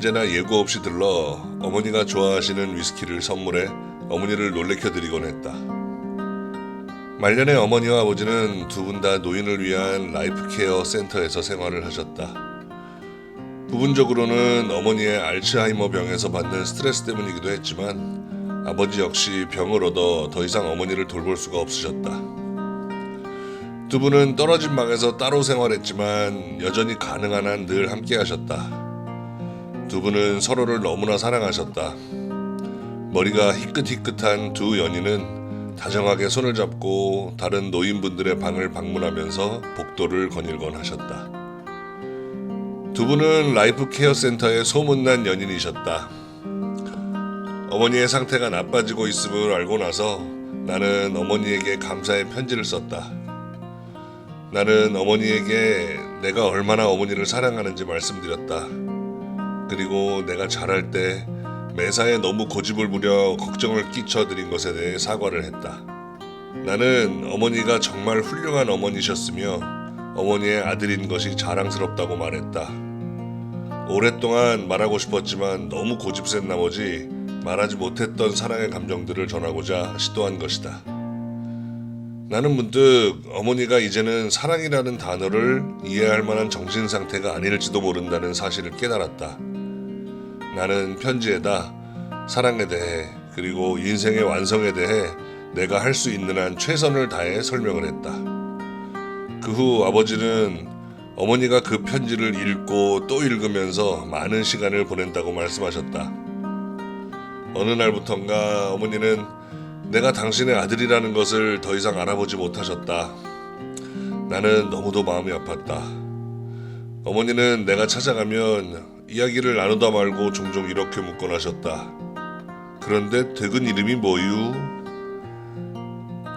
언제나 예고 없이 들러 어머니가 좋아하시는 위스키를 선물해 어머니를 놀래켜드리곤 했다. 말년에 어머니와 아버지는 두 분 다 노인을 위한 라이프케어 센터에서 생활을 하셨다. 부분적으로는 어머니의 알츠하이머 병에서 받는 스트레스 때문이기도 했지만 아버지 역시 병을 얻어 더 이상 어머니를 돌볼 수가 없으셨다. 두 분은 떨어진 방에서 따로 생활했지만 여전히 가능한 한 늘 함께 하셨다. 두 분은 서로를 너무나 사랑하셨다. 머리가 희끗희끗한 두 연인은 다정하게 손을 잡고 다른 노인분들의 방을 방문하면서 복도를 거닐곤 하셨다. 두 분은 라이프 케어 센터의 소문난 연인이셨다. 어머니의 상태가 나빠지고 있음을 알고 나서 나는 어머니에게 감사의 편지를 썼다. 나는 어머니에게 내가 얼마나 어머니를 사랑하는지 말씀드렸다. 그리고 내가 잘할 때 매사에 너무 고집을 부려 걱정을 끼쳐드린 것에 대해 사과를 했다. 나는 어머니가 정말 훌륭한 어머니셨으며 어머니의 아들인 것이 자랑스럽다고 말했다. 오랫동안 말하고 싶었지만 너무 고집센 나머지 말하지 못했던 사랑의 감정들을 전하고자 시도한 것이다. 나는 문득 어머니가 이제는 사랑이라는 단어를 이해할 만한 정신 상태가 아닐지도 모른다는 사실을 깨달았다. 나는 편지에다 사랑에 대해 그리고 인생의 완성에 대해 내가 할 수 있는 한 최선을 다해 설명을 했다. 그 후 아버지는 어머니가 그 편지를 읽고 또 읽으면서 많은 시간을 보낸다고 말씀하셨다. 어느 날부턴가 어머니는 내가 당신의 아들이라는 것을 더 이상 알아보지 못하셨다. 나는 너무도 마음이 아팠다. 어머니는 내가 찾아가면 이야기를 나누다 말고 종종 이렇게 묻곤 하셨다. 그런데 댁은 이름이 뭐유?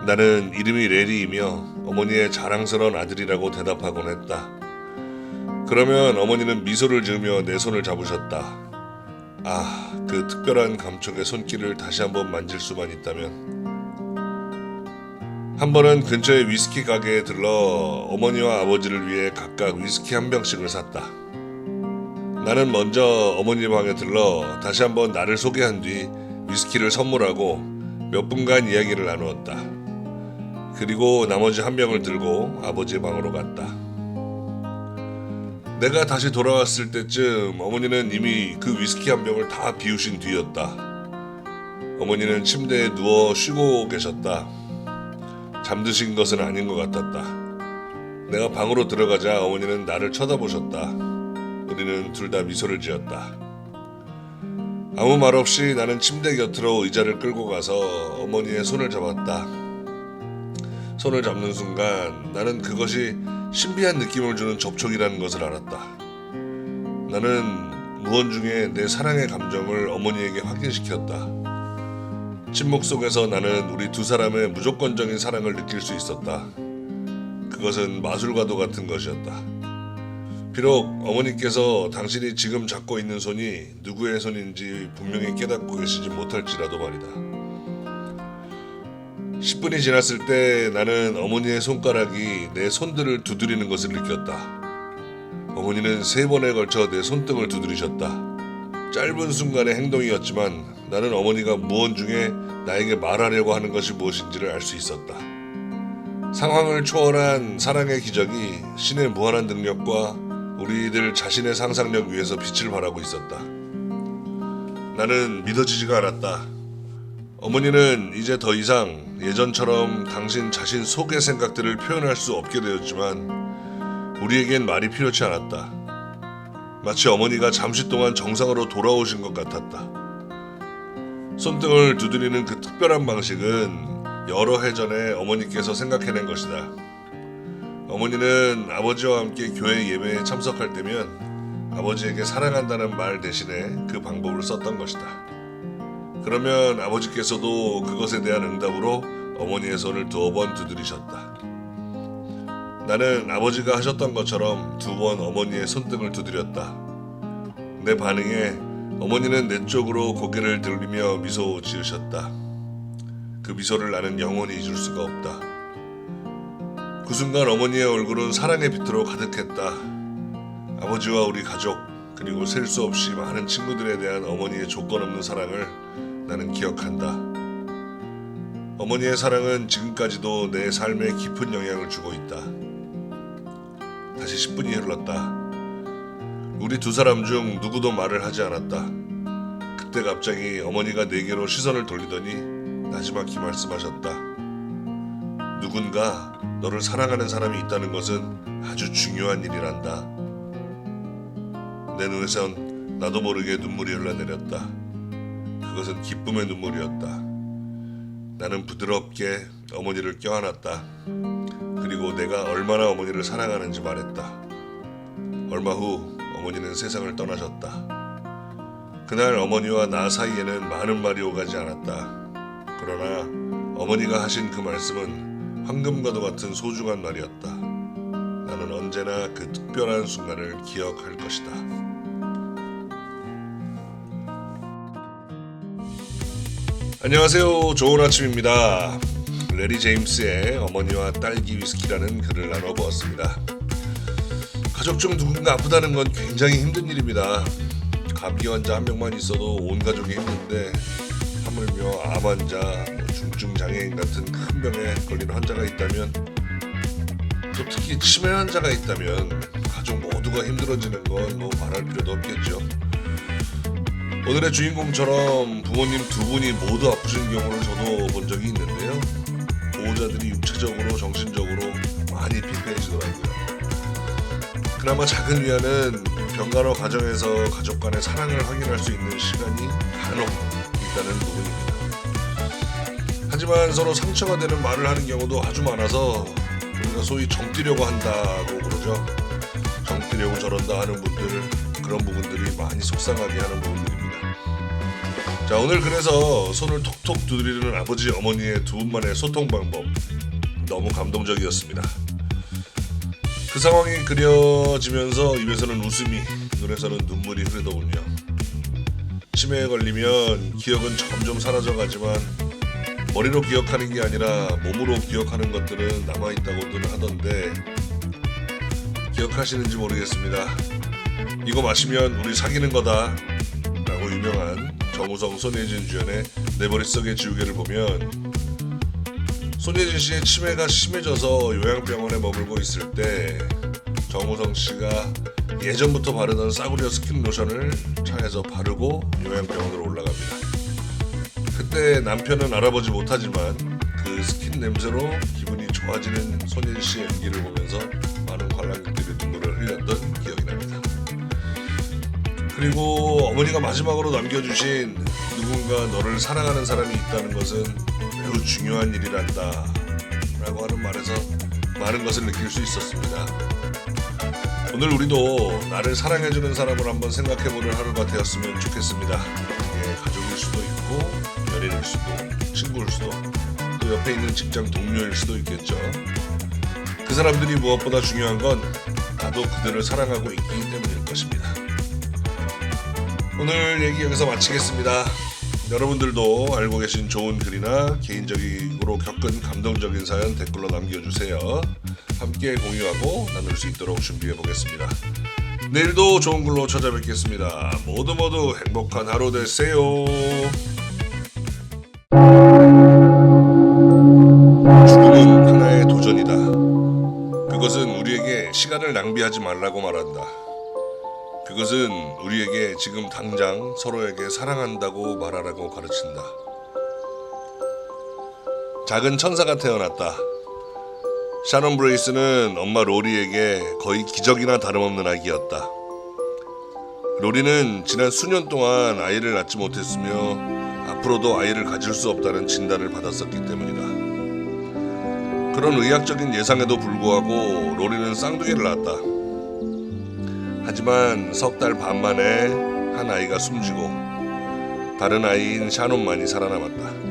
나는 이름이 레리이며 어머니의 자랑스러운 아들이라고 대답하곤 했다. 그러면 어머니는 미소를 지으며 내 손을 잡으셨다. 그 특별한 감촉의 손길을 다시 한번 만질 수만 있다면. 한 번은 근처의 위스키 가게에 들러 어머니와 아버지를 위해 각각 위스키 한 병씩을 샀다. 나는 먼저 어머니 방에 들러 다시 한번 나를 소개한 뒤 위스키를 선물하고 몇 분간 이야기를 나누었다. 그리고 나머지 한 병을 들고 아버지 방으로 갔다. 내가 다시 돌아왔을 때쯤 어머니는 이미 그 위스키 한 병을 다 비우신 뒤였다. 어머니는 침대에 누워 쉬고 계셨다. 잠드신 것은 아닌 것 같았다. 내가 방으로 들어가자 어머니는 나를 쳐다보셨다. 우리는 둘 다 미소를 지었다. 아무 말 없이 나는 침대 곁으로 의자를 끌고 가서 어머니의 손을 잡았다. 손을 잡는 순간 나는 그것이 신비한 느낌을 주는 접촉이라는 것을 알았다. 나는 무언중에 내 사랑의 감정을 어머니에게 확인시켰다. 침묵 속에서 나는 우리 두 사람의 무조건적인 사랑을 느낄 수 있었다. 그것은 마술과도 같은 것이었다. 비록 어머니께서 당신이 지금 잡고 있는 손이 누구의 손인지 분명히 깨닫고 계시지 못할지라도 말이다. 10분이 지났을 때 나는 어머니의 손가락이 내 손들을 두드리는 것을 느꼈다. 어머니는 3번에 걸쳐 내 손등을 두드리셨다. 짧은 순간의 행동이었지만 나는 어머니가 무언 중에 나에게 말하려고 하는 것이 무엇인지를 알 수 있었다. 상황을 초월한 사랑의 기적이 신의 무한한 능력과 우리들 자신의 상상력 위에서 빛을 발하고 있었다. 나는 믿어지지가 않았다. 어머니는 이제 더 이상 예전처럼 당신 자신 속의 생각들을 표현할 수 없게 되었지만 우리에겐 말이 필요치 않았다. 마치 어머니가 잠시 동안 정상으로 돌아오신 것 같았다. 손등을 두드리는 그 특별한 방식은 여러 해 전에 어머니께서 생각해낸 것이다. 어머니는 아버지와 함께 교회 예배에 참석할 때면 아버지에게 사랑한다는 말 대신에 그 방법을 썼던 것이다. 그러면 아버지께서도 그것에 대한 응답으로 어머니의 손을 2번 두드리셨다. 나는 아버지가 하셨던 것처럼 2번 어머니의 손등을 두드렸다. 내 반응에 어머니는 내 쪽으로 고개를 들리며 미소 지으셨다. 그 미소를 나는 영원히 잊을 수가 없다. 그 순간 어머니의 얼굴은 사랑의 빛으로 가득했다. 아버지와 우리 가족, 그리고 셀 수 없이 많은 친구들에 대한 어머니의 조건 없는 사랑을 나는 기억한다. 어머니의 사랑은 지금까지도 내 삶에 깊은 영향을 주고 있다. 다시 10분이 흘렀다. 우리 두 사람 중 누구도 말을 하지 않았다. 그때 갑자기 어머니가 내게로 시선을 돌리더니 나지막히 말씀하셨다. 누군가 너를 사랑하는 사람이 있다는 것은 아주 중요한 일이란다. 내 눈에선 나도 모르게 눈물이 흘러내렸다. 그것은 기쁨의 눈물이었다. 나는 부드럽게 어머니를 껴안았다. 그리고 내가 얼마나 어머니를 사랑하는지 말했다. 얼마 후 어머니는 세상을 떠나셨다. 그날 어머니와 나 사이에는 많은 말이 오가지 않았다. 그러나 어머니가 하신 그 말씀은 황금과도 같은 소중한 말이었다. 나는 언제나 그 특별한 순간을 기억할 것이다. 안녕하세요. 좋은 아침입니다. 레리 제임스의 어머니와 딸기 위스키라는 글을 나눠보았습니다. 가족 중 누군가 아프다는 건 굉장히 힘든 일입니다. 감기 환자 한 명만 있어도 온 가족이 힘든데 하물며 암 환자, 중증 장애인 같은 큰 병에 걸린 환자가 있다면, 또 특히 치매 환자가 있다면 가족 모두가 힘들어지는 건 말할 필요도 없겠죠. 오늘의 주인공처럼 부모님 두 분이 모두 아프신 경우를 저도 본 적이 있는데요. 보호자들이 육체적으로 정신적으로 많이 피폐해지더라고요. 그나마 작은 위안은 병간호 과정에서 가족 간의 사랑을 확인할 수 있는 시간이 간혹 있다는 부분입니다. 하지만 서로 상처가 되는 말을 하는 경우도 아주 많아서 우리가 소위 정뛰려고 한다고 그러죠. 정뛰려고 저런다 하는 분들, 그런 부분들이 많이 속상하게 하는 부분들입니다. 자, 오늘 그래서 손을 톡톡 두드리는 아버지 어머니의 두 분만의 소통 방법, 너무 감동적이었습니다. 그 상황이 그려지면서 입에서는 웃음이, 눈에서는 눈물이 흐르더군요. 치매에 걸리면 기억은 점점 사라져가지만 머리로 기억하는 게 아니라 몸으로 기억하는 것들은 남아있다고들 하던데, 기억하시는지 모르겠습니다. 이거 마시면 우리 사귀는 거다 라고 유명한 정우성, 손예진 주연의 내 머릿속의 지우개를 보면, 손예진 씨의 치매가 심해져서 요양병원에 머물고 있을 때 정우성 씨가 예전부터 바르던 싸구려 스킨 로션을 차에서 바르고 요양병원으로 올라갑니다. 그때 남편은 알아보지 못하지만 그 스킨 냄새로 기분이 좋아지는 손예진 씨의 연기를 보면서 많은 관람객들이 눈물을 흘렸던 기억이 납니다. 그리고 어머니가 마지막으로 남겨주신 누군가 너를 사랑하는 사람이 있다는 것은 매우 중요한 일이란다 라고 하는 말에서 많은 것을 느낄 수 있었습니다. 오늘 우리도 나를 사랑해주는 사람을 한번 생각해보는 하루가 되었으면 좋겠습니다. 이게 가족일 수도 있고, 연인일 수도, 친구일 수도, 또 옆에 있는 직장 동료일 수도 있겠죠. 그 사람들이 무엇보다 중요한 건 나도 그들을 사랑하고 있기 때문일 것입니다. 오늘 얘기 여기서 마치겠습니다. 여러분들도 알고 계신 좋은 글이나 개인적으로 겪은 감동적인 사연 댓글로 남겨주세요. 함께 공유하고 나눌 수 있도록 준비해 보겠습니다. 내일도 좋은 글로 찾아뵙겠습니다. 모두 행복한 하루 되세요. 죽음은 하나의 도전이다. 그것은 우리에게 시간을 낭비하지 말라고 말한다. 그것은 우리에게 지금 당장 서로에게 사랑한다고 말하라고 가르친다. 작은 천사가 태어났다. 샤넌 브레이스는 엄마 로리에게 거의 기적이나 다름없는 아기였다. 로리는 지난 수년 동안 아이를 낳지 못했으며 앞으로도 아이를 가질 수 없다는 진단을 받았었기 때문이다. 그런 의학적인 예상에도 불구하고 로리는 쌍둥이를 낳았다. 하지만 석 달 반 만에 한 아이가 숨지고 다른 아이인 샤논만이 살아남았다.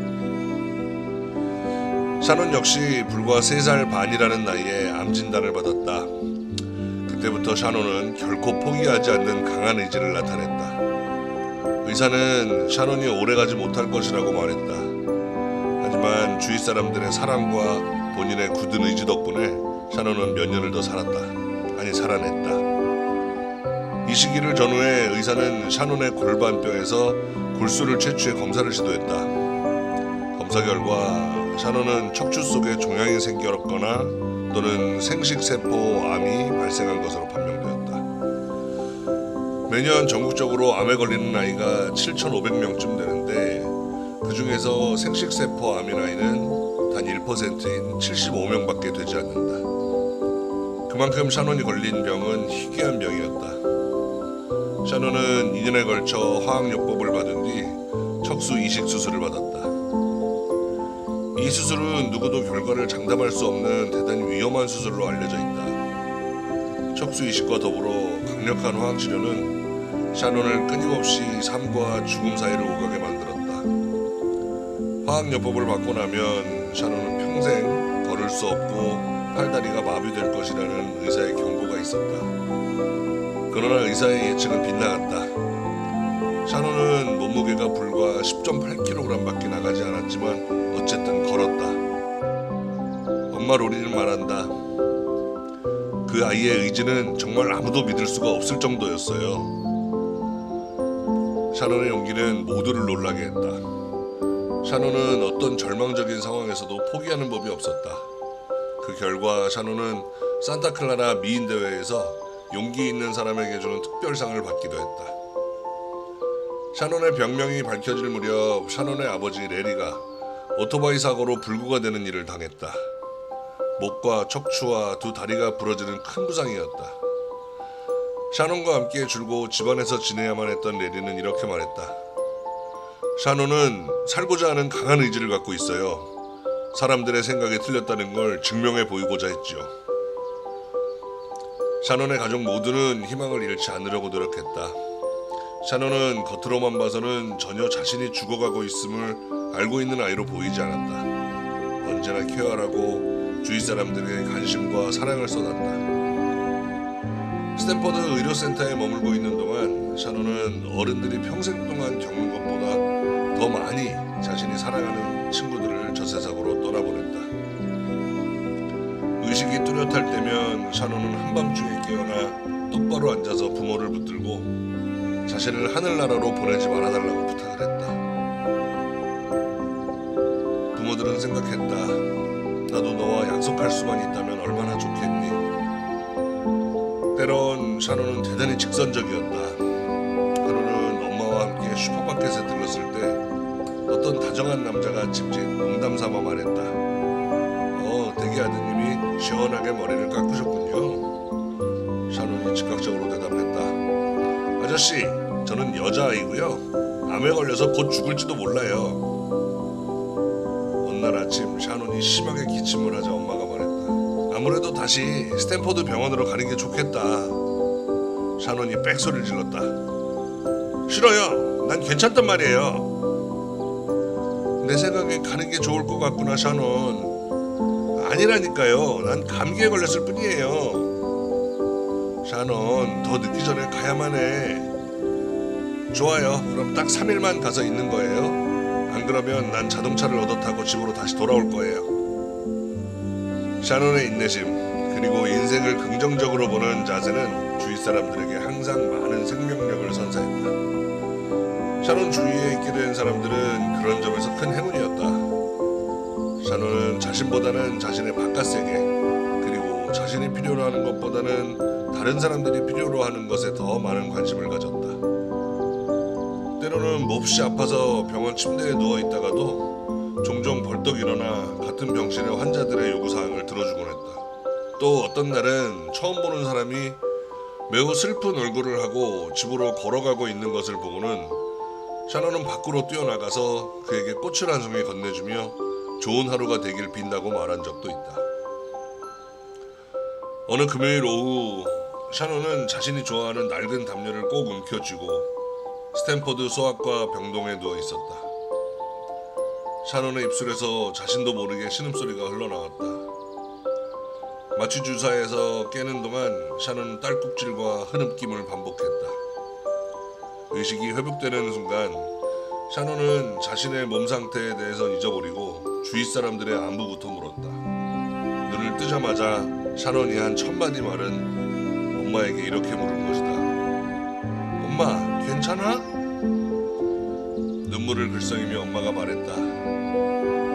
샤논 역시 불과 3살 반이라는 나이에 암 진단을 받았다. 그때부터 샤논은 결코 포기하지 않는 강한 의지를 나타냈다. 의사는 샤논이 오래가지 못할 것이라고 말했다. 하지만 주위 사람들의 사랑과 본인의 굳은 의지 덕분에 샤논은 몇 년을 더 살았다. 아니, 살아냈다. 이 시기를 전후해 의사는 샤논의 골반뼈에서 골수를 채취해 검사를 시도했다. 검사 결과 샤논은 척추 속에 종양이 생겼거나 또는 생식세포 암이 발생한 것으로 판명되었다. 매년 전국적으로 암에 걸리는 아이가 7,500명쯤 되는데 그 중에서 생식세포 암인 아이는 단 1%인 75명밖에 되지 않는다. 그만큼 샤논이 걸린 병은 희귀한 병이었다. 샤논은 2년에 걸쳐 화학요법을 받은 뒤 척수 이식 수술을 받았다. 이 수술은 누구도 결과를 장담할 수 없는 대단히 위험한 수술로 알려져 있다. 척수 이식과 더불어 강력한 화학 치료는 샤논을 끊임없이 삶과 죽음 사이를 오가게 만들었다. 화학요법을 받고 나면 샤논은 평생 걸을 수 없고 팔다리가 마비될 것이라는 의사의 경고가 있었다. 그러나 의사의 예측은 빗나갔다. 샤논은 몸무게가 불과 10.8kg밖에 나가지 않았지만 어쨌든 걸었다. 엄마 로리는 말한다. 그 아이의 의지는 정말 아무도 믿을 수가 없을 정도였어요. 샤논의 용기는 모두를 놀라게 했다. 샤논은 어떤 절망적인 상황에서도 포기하는 법이 없었다. 그 결과 샤논은 산타클라라 미인 대회에서 용기 있는 사람에게 주는 특별상을 받기도 했다. 샤논의 병명이 밝혀질 무렵 샤논의 아버지 레리가 오토바이 사고로 불구가 되는 일을 당했다. 목과 척추와 두 다리가 부러지는 큰 부상이었다. 샤논과 함께 줄곧 집안에서 지내야만 했던 레리는 이렇게 말했다. 샤논은 살고자 하는 강한 의지를 갖고 있어요. 사람들의 생각이 틀렸다는 걸 증명해 보이고자 했지요. 샤논의 가족 모두는 희망을 잃지 않으려고 노력했다. 샤논은 겉으로만 봐서는 전혀 자신이 죽어가고 있음을 알고 있는 아이로 보이지 않았다. 언제나 케어하라고 주위 사람들에게 관심과 사랑을 쏟았다. 스탠퍼드 의료센터에 머물고 있는 동안 샤논은 어른들이 평생 동안 겪는 것보다 더 많이 자신이 사랑하는 친구들을 저 세상으로 떠나보냈다. 의식이 뚜렷할 때면 샤논은 한밤중에 깨어나 똑바로 앉아서 부모를 붙들고 자신을 하늘나라로 보내지 말아달라고 부탁을 했다. 부모들은 생각했다. 나도 너와 약속할 수만 있다면 얼마나 좋겠니. 때론 샤논은 대단히 직선적이었다. 하루는 엄마와 함께 슈퍼마켓에 들렀을 때 어떤 다정한 남자가 집진 농담삼아 말했다. 대기 아드님이 시원하게 머리를 깎으셨군요. 샤논이 즉각적으로 대답했다. 아저씨, 저는 여자아이고요. 암에 걸려서 곧 죽을지도 몰라요. 어느 날 아침 샤논이 심하게 기침을 하자 엄마가 말했다. 아무래도 다시 스탠퍼드 병원으로 가는 게 좋겠다. 샤논이 빽소리를 질렀다. 싫어요. 난 괜찮단 말이에요. 내 생각엔 가는 게 좋을 것 같구나, 샤논. 아니라니까요. 난 감기에 걸렸을 뿐이에요. 샤논, 더 늦기 전에 가야만 해. 좋아요. 그럼 딱 3일만 가서 있는 거예요. 안 그러면 난 자동차를 얻어 타고 집으로 다시 돌아올 거예요. 샤논의 인내심 그리고 인생을 긍정적으로 보는 자세는 주위 사람들에게 항상 많은 생명력을 선사했다. 샤논 주위에 있게 된 사람들은 그런 점에서 큰 행운이었다. 샤논은 자신보다는 자신의 바깥 세계 그리고 자신이 필요로 하는 것보다는 다른 사람들이 필요로 하는 것에 더 많은 관심을 가졌다. 때로는 몹시 아파서 병원 침대에 누워있다가도 종종 벌떡 일어나 같은 병실의 환자들의 요구사항을 들어주곤 했다. 또 어떤 날은 처음 보는 사람이 매우 슬픈 얼굴을 하고 집으로 걸어가고 있는 것을 보고는 샤논은 밖으로 뛰어나가서 그에게 꽃을 한 송이 건네주며 좋은 하루가 되길 빈다고 말한 적도 있다. 어느 금요일 오후 샤논은 자신이 좋아하는 낡은 담요를 꼭 움켜쥐고 스탠퍼드 소아과 병동에 누워 있었다. 샤논의 입술에서 자신도 모르게 신음소리가 흘러나왔다. 마취 주사에서 깨는 동안 샤논은 딸꾹질과 흐느낌을 반복했다. 의식이 회복되는 순간 샤논은 자신의 몸 상태에 대해서 잊어버리고 주위 사람들의 안부부터 물었다. 눈을 뜨자마자 샤논이 한 첫 마디 말은 엄마에게 이렇게 물은 것이다. 엄마, 괜찮아? 눈물을 글썽이며 엄마가 말했다.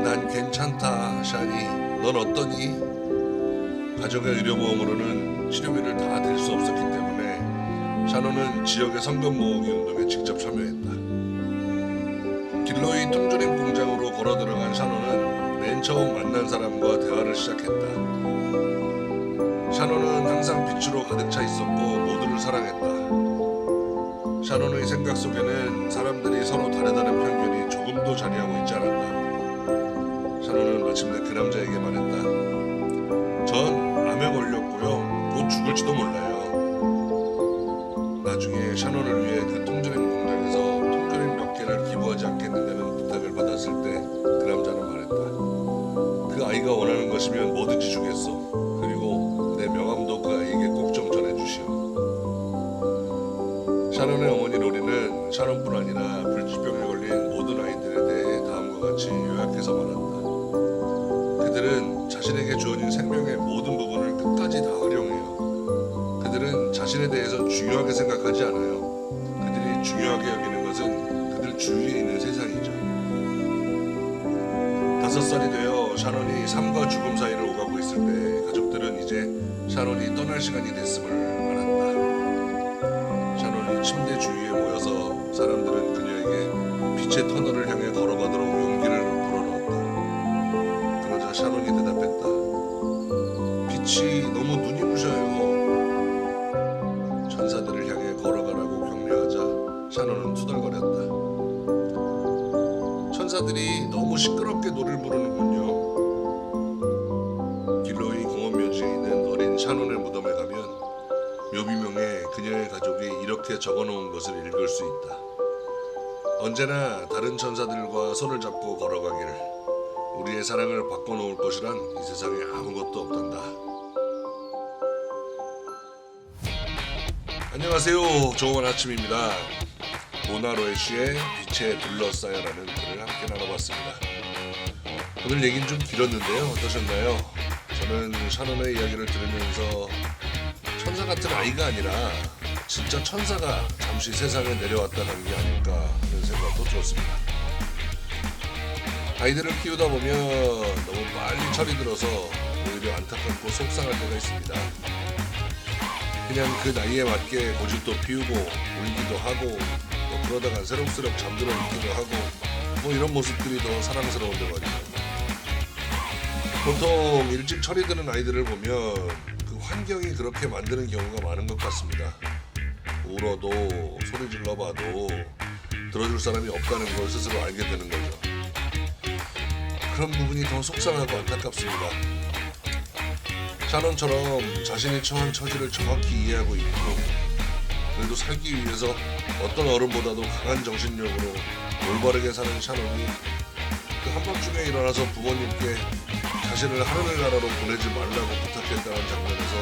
난 괜찮다, 샤니. 넌 어떠니? 가족의 의료보험으로는 치료비를 다 댈 수 없었기 때문에 샤노는 지역의 성금 모으기 운동에 직접 참여했다. 길로이 통조림 공장으로 걸어 들어간 샤노는 맨 처음 만난 사람과 대화를 시작했다. 샤노는 항상 빛으로 가득 차 있었고 모두를 사랑했다. 샤노의 생각 속에는 사람들이 서로 다르다는 편견이 조금도 자리하고 있지 않았다. 샤노는 마침내 그 남자에게 말했다. 전 암에 걸렸고요. 곧 죽을지도 몰라요. 나중에 샤노를 위해 그 통조림 공장에서 통조림 몇 개를 기부하지 않겠느냐는 부탁을 받았을 때 그 남자는 말했다. 그 아이가 원하는 것이면 뭐든지 주겠어. 그리고 내 명함도 그 아이에게 꼭 좀 전해주시오. 샤논의 어머니 로리는 샤논뿐 아니라 불치병에 걸린 모든 아이들에 대해 다음과 같이 요약해서 말한다. 그들은 자신에게 주어진 생명의 모든 부분을 끝까지 다 활용해요. 그들은 자신에 대해서 중요하게 생각하지 않아요. 그들이 중요하게 여기는 것은 그들 주위에 있는 세상이죠. 5살이 되어 샤논이 삶과 죽음 사이를 오가고 있을 때 가족들은 이제 샤논이 떠날 시간이 됐음을 알았다. 샤논이 침대 주위에 모여서 사람들은 그녀에게 빛의 터널을 향해 걸어가도록 용기를 불어넣었다. 그러자 샤논이 대답했다. 빛이 너무 눈이 부셔요. 천사들을 향해 걸어가라고 격려하자 샤논은 투덜거렸다. 천사들이 너무 시끄럽게 노래를 부르는군요. 길로이 공원묘지에 있는 어린 샤논의 무덤에 가면 묘비명에 그녀의 가족이 이렇게 적어놓은 것을 읽을 수 있다. 언제나 다른 천사들과 손을 잡고 걸어가길. 우리의 사랑을 바꿔놓을 것이란 이 세상에 아무것도 없단다. 안녕하세요. 좋은 아침입니다. 모나로에쉬의 빛에 둘러싸여라는 글을 함께 나눠봤습니다. 오늘 얘기는 좀 길었는데요. 어떠셨나요? 저는 샤논의 이야기를 들으면서 천사 같은 아이가 아니라 진짜 천사가 잠시 세상에 내려왔다는 게 아닐까 하는 생각도 들었습니다. 아이들을 키우다 보면 너무 빨리 철이 들어서 오히려 안타깝고 속상할 때가 있습니다. 그냥 그 나이에 맞게 고집도 피우고 울기도 하고 뭐 그러다가 새록새록 잠들어 있기도 하고 뭐 이런 모습들이 더 사랑스러운데 말이죠. 보통 일찍 철이 드는 아이들을 보면 그 환경이 그렇게 만드는 경우가 많은 것 같습니다. 울어도 소리 질러봐도 들어줄 사람이 없다는 걸 스스로 알게 되는 거죠. 그런 부분이 더 속상하고 안타깝습니다. 샤논처럼 자신이 처한 처지를 정확히 이해하고 있고 그래도 살기 위해서 어떤 어른보다도 강한 정신력으로 올바르게 사는 샤논이 그 한밤중에 일어나서 부모님께 자신을 하늘나라로 보내지 말라고 부탁했다는 장면에서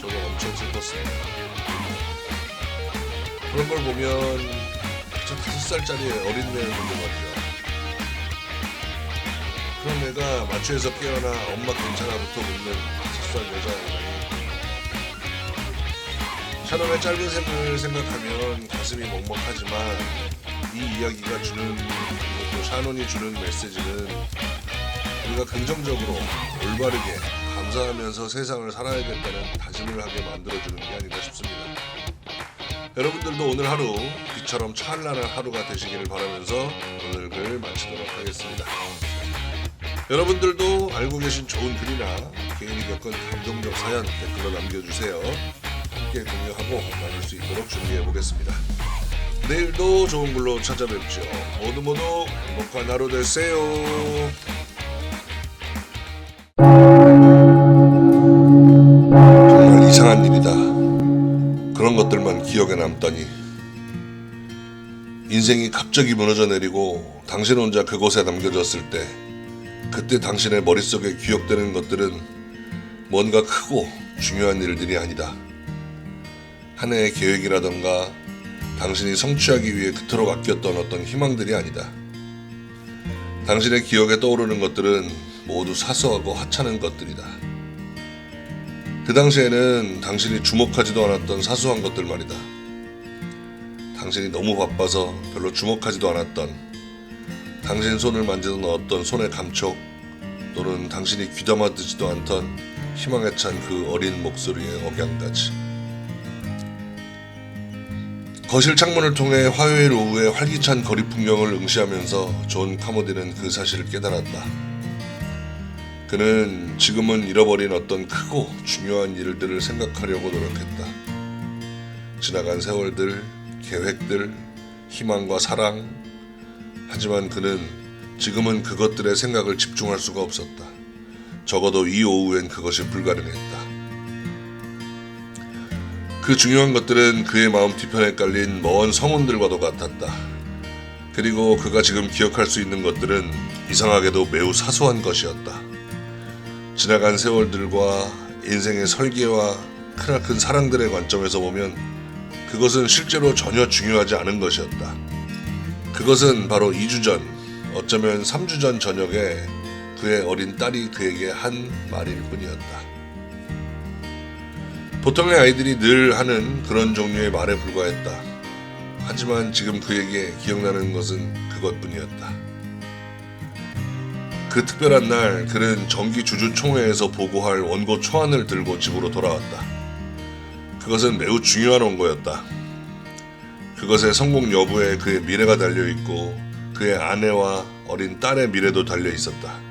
저는 엄청 슬펐습니다. 그런 걸 보면 저 5살짜리 어린애를 본데 말이죠. 그런 애가 마취에서 깨어나 엄마 괜찮아부터 묻는 5살 여자아이라니. 샤논의 짧은 생을 생각하면 가슴이 먹먹하지만 이 이야기가 주는 또 샤논이 주는 메시지는 우리가 긍정적으로 올바르게 감사하면서 세상을 살아야겠다는 다짐을 하게 만들어주는 게 아닌가 싶습니다. 여러분들도 오늘 하루 빛처럼 찬란한 하루가 되시기를 바라면서 오늘 글 마치도록 하겠습니다. 여러분들도 알고 계신 좋은 글이나 개인이 겪은 감동적 사연 댓글로 남겨주세요. 함께 공유하고 나눌 수 있도록 준비해보겠습니다. 내일도 좋은 글로 찾아뵙죠. 모두 행복한 하루 되세요. 정말 이상한 일이다. 그런 것들만 기억에 남다니. 인생이 갑자기 무너져 내리고 당신 혼자 그곳에 남겨졌을 때 그때 당신의 머릿속에 기억되는 것들은 뭔가 크고 중요한 일들이 아니다. 한 해의 계획이라던가 당신이 성취하기 위해 그토록 아꼈던 어떤 희망들이 아니다. 당신의 기억에 떠오르는 것들은 모두 사소하고 하찮은 것들이다. 그 당시에는 당신이 주목하지도 않았던 사소한 것들 말이다. 당신이 너무 바빠서 별로 주목하지도 않았던, 당신 손을 만지던 어떤 손의 감촉, 또는 당신이 귀담아 듣지도 않던 희망에 찬 그 어린 목소리의 억양까지. 거실 창문을 통해 화요일 오후의 활기찬 거리 풍경을 응시하면서 존 카모디는 그 사실을 깨달았다. 그는 지금은 잃어버린 어떤 크고 중요한 일들을 생각하려고 노력했다. 지나간 세월들, 계획들, 희망과 사랑. 하지만 그는 지금은 그것들의 생각을 집중할 수가 없었다. 적어도 이 오후엔 그것이 불가능했다. 그 중요한 것들은 그의 마음 뒤편에 깔린 먼 성운들과도 같았다. 그리고 그가 지금 기억할 수 있는 것들은 이상하게도 매우 사소한 것이었다. 지나간 세월들과 인생의 설계와 크나큰 사랑들의 관점에서 보면 그것은 실제로 전혀 중요하지 않은 것이었다. 그것은 바로 2주 전, 어쩌면 3주 전 저녁에 그의 어린 딸이 그에게 한 말일 뿐이었다. 보통의 아이들이 늘 하는 그런 종류의 말에 불과했다. 하지만 지금 그에게 기억나는 것은 그것뿐이었다. 그 특별한 날 그는 정기주주총회에서 보고할 원고 초안을 들고 집으로 돌아왔다. 그것은 매우 중요한 원고였다. 그것의 성공 여부에 그의 미래가 달려있고 그의 아내와 어린 딸의 미래도 달려있었다.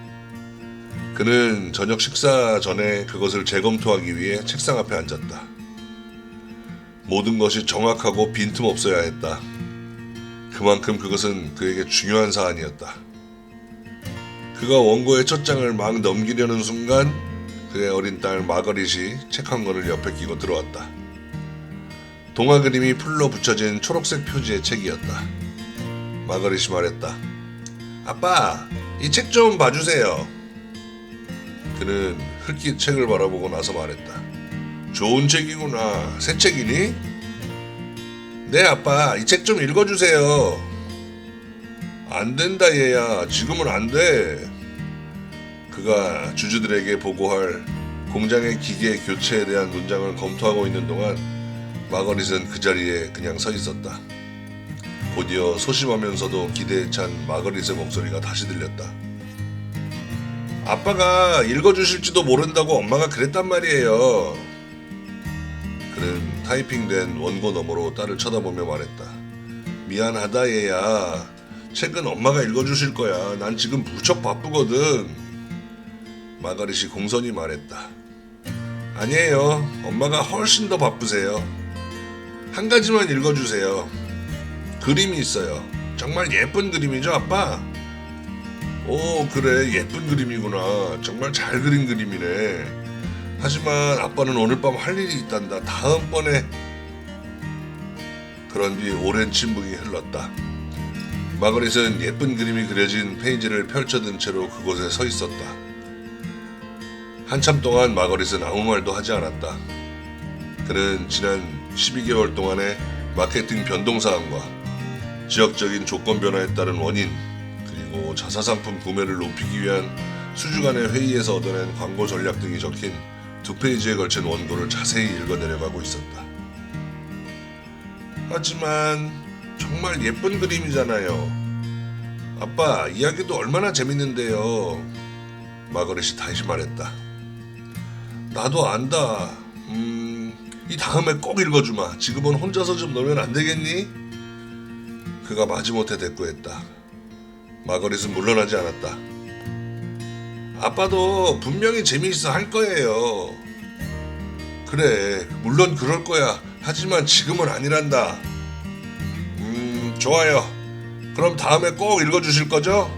그는 저녁 식사 전에 그것을 재검토하기 위해 책상 앞에 앉았다. 모든 것이 정확하고 빈틈없어야 했다. 그만큼 그것은 그에게 중요한 사안이었다. 그가 원고의 첫 장을 막 넘기려는 순간 그의 어린 딸 마거릿이 책 한 권을 옆에 끼고 들어왔다. 동화 그림이 풀로 붙여진 초록색 표지의 책이었다. 마거릿이 말했다. 아빠, 이 책 좀 봐주세요. 그는 흘낏 책을 바라보고 나서 말했다. 좋은 책이구나. 새 책이니? 네 아빠, 이 책 좀 읽어주세요. 안 된다 얘야. 지금은 안 돼. 그가 주주들에게 보고할 공장의 기계 교체에 대한 문장을 검토하고 있는 동안 마거릿은 그 자리에 그냥 서 있었다. 곧이어 소심하면서도 기대에 찬 마거릿의 목소리가 다시 들렸다. 아빠가 읽어주실지도 모른다고 엄마가 그랬단 말이에요. 그는 타이핑된 원고 너머로 딸을 쳐다보며 말했다. 미안하다 얘야. 책은 엄마가 읽어주실 거야. 난 지금 무척 바쁘거든. 마거릿이 공손히 말했다. 아니에요. 엄마가 훨씬 더 바쁘세요. 한 가지만 읽어주세요. 그림이 있어요. 정말 예쁜 그림이죠 아빠? 오 그래 예쁜 그림이구나. 정말 잘 그린 그림이네. 하지만 아빠는 오늘 밤 할 일이 있단다. 다음번에. 그런 뒤 오랜 침묵이 흘렀다. 마거릿은 예쁜 그림이 그려진 페이지를 펼쳐든 채로 그곳에 서 있었다. 한참 동안 마거릿은 아무 말도 하지 않았다. 그는 지난 12개월 동안의 마케팅 변동사항과 지역적인 조건 변화에 따른 원인, 그리고 자사상품 구매를 높이기 위한 수주간의 회의에서 얻어낸 광고 전략 등이 적힌 2페이지에 걸친 원고를 자세히 읽어내려가고 있었다. 하지만 정말 예쁜 그림이잖아요. 아빠, 이야기도 얼마나 재밌는데요. 마거릿이 다시 말했다. 나도 안다. 이 다음에 꼭 읽어주마. 지금은 혼자서 좀 놀면 안 되겠니? 그가 마지못해 대꾸했다. 마거릿은 물러나지 않았다. 아빠도 분명히 재미있어 할 거예요. 그래, 물론 그럴 거야. 하지만 지금은 아니란다. 좋아요. 그럼 다음에 꼭 읽어주실 거죠?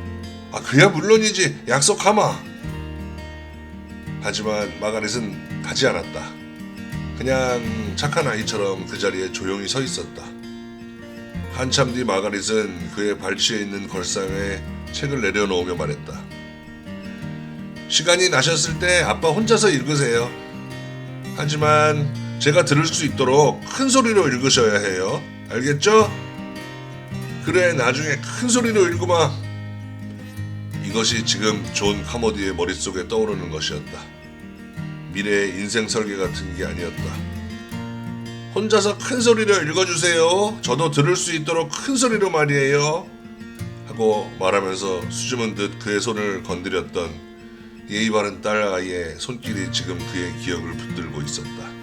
그야 물론이지. 약속하마. 하지만 마거릿은 가지 않았다. 그냥 착한 아이처럼 그 자리에 조용히 서 있었다. 한참 뒤 마거릿은 그의 발치에 있는 걸상에 책을 내려놓으며 말했다. 시간이 나셨을 때 아빠 혼자서 읽으세요. 하지만 제가 들을 수 있도록 큰 소리로 읽으셔야 해요. 알겠죠? 그래, 나중에 큰 소리로 읽으마. 이것이 지금 존 카모디의 머릿속에 떠오르는 것이었다. 미래의 인생 설계 같은 게 아니었다. 혼자서 큰 소리로 읽어주세요. 저도 들을 수 있도록 큰 소리로 말이에요. 하고 말하면서 수줍은 듯 그의 손을 건드렸던 예의 바른 딸아이의 손길이 지금 그의 기억을 붙들고 있었다.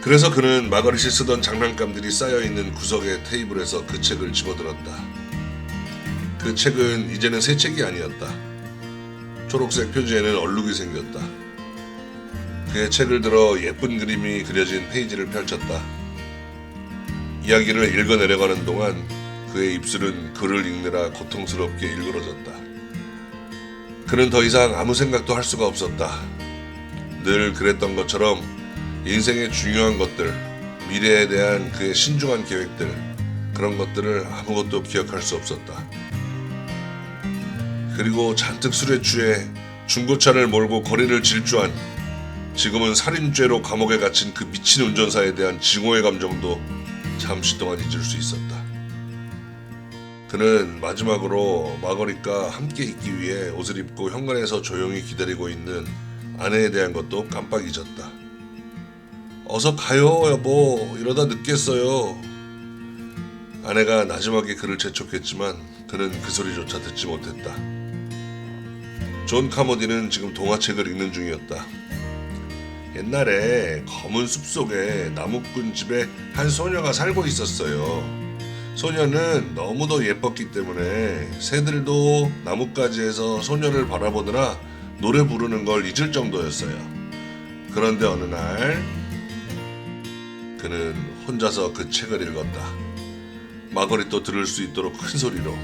그래서 그는 마거릿이 쓰던 장난감들이 쌓여있는 구석의 테이블에서 그 책을 집어들었다. 그 책은 이제는 새 책이 아니었다. 초록색 표지에는 얼룩이 생겼다. 그의 책을 들어 예쁜 그림이 그려진 페이지를 펼쳤다. 이야기를 읽어내려가는 동안 그의 입술은 글을 읽느라 고통스럽게 일그러졌다. 그는 더 이상 아무 생각도 할 수가 없었다. 늘 그랬던 것처럼 인생의 중요한 것들, 미래에 대한 그의 신중한 계획들, 그런 것들을 아무것도 기억할 수 없었다. 그리고 잔뜩 술에 취해 중고차를 몰고 거리를 질주한, 지금은 살인죄로 감옥에 갇힌 그 미친 운전사에 대한 증오의 감정도 잠시 동안 잊을 수 있었다. 그는 마지막으로 마거릿과 함께 있기 위해 옷을 입고 현관에서 조용히 기다리고 있는 아내에 대한 것도 깜빡 잊었다. 어서 가요 여보, 이러다 늦겠어요. 아내가 나지막에 그를 재촉했지만 그는 그 소리조차 듣지 못했다. 존 카모디는 지금 동화책을 읽는 중이었다. 옛날에 검은 숲속에 나무꾼 집에 한 소녀가 살고 있었어요. 소녀는 너무도 예뻤기 때문에 새들도 나뭇가지에서 소녀를 바라보느라 노래 부르는 걸 잊을 정도였어요. 그런데 어느 날 그는 혼자서 그 책을 읽었다. 마거릿도 들을 수 있도록 큰 소리로.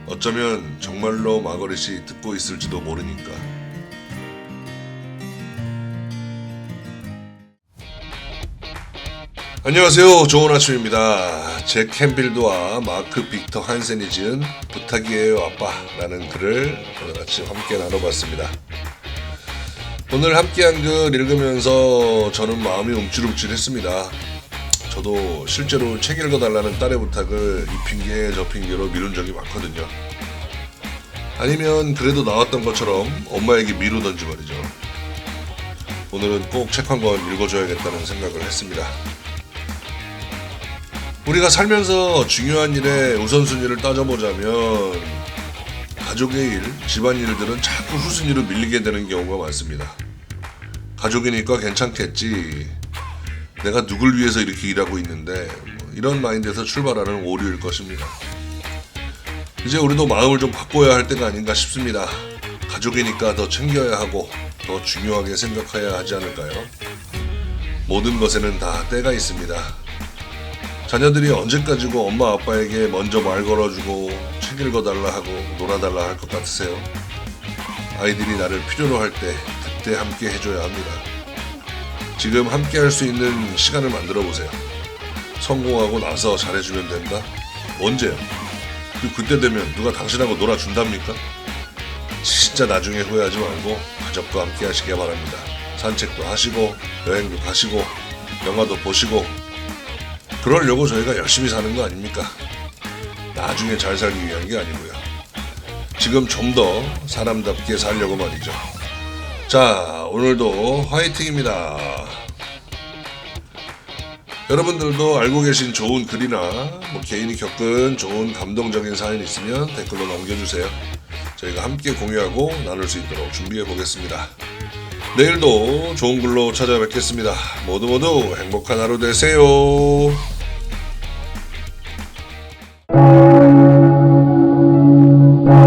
어쩌면 정말로 마거릿이 듣고 있을지도 모르니까. 안녕하세요. 좋은 아침입니다. 잭 캠빌드와 마크 빅터 한센이 지은 부탁이에요 아빠라는 글을 오늘 아침 함께 나눠봤습니다. 오늘 함께한 글 읽으면서 저는 마음이 움찔움찔했습니다. 저도 실제로 책 읽어달라는 딸의 부탁을 이 핑계 저 핑계로 미룬 적이 많거든요. 아니면 그래도 나왔던 것처럼 엄마에게 미루던지 말이죠. 오늘은 꼭 책 한 권 읽어줘야겠다는 생각을 했습니다. 우리가 살면서 중요한 일에 우선순위를 따져보자면 가족의 일, 집안일들은 자꾸 후순위로 밀리게 되는 경우가 많습니다. 가족이니까 괜찮겠지. 내가 누굴 위해서 이렇게 일하고 있는데 이런 마인드에서 출발하는 오류일 것입니다. 이제 우리도 마음을 좀 바꿔야 할 때가 아닌가 싶습니다. 가족이니까 더 챙겨야 하고 더 중요하게 생각해야 하지 않을까요? 모든 것에는 다 때가 있습니다. 자녀들이 언제까지고 엄마 아빠에게 먼저 말 걸어주고 책 읽어달라 하고 놀아달라 할 것 같으세요? 아이들이 나를 필요로 할 때 그때 함께 해줘야 합니다. 지금 함께 할 수 있는 시간을 만들어 보세요. 성공하고 나서 잘해주면 된다? 언제요? 그때 되면 누가 당신하고 놀아준답니까? 진짜 나중에 후회하지 말고 가족과 함께 하시기 바랍니다. 산책도 하시고 여행도 가시고 영화도 보시고 그러려고 저희가 열심히 사는 거 아닙니까? 나중에 잘 살기 위한 게 아니고요. 지금 좀 더 사람답게 살려고 말이죠. 자, 오늘도 화이팅입니다. 여러분들도 알고 계신 좋은 글이나 개인이 겪은 좋은 감동적인 사연 있으면 댓글로 남겨주세요. 저희가 함께 공유하고 나눌 수 있도록 준비해 보겠습니다. 내일도 좋은 글로 찾아뵙겠습니다. 모두 모두 행복한 하루 되세요.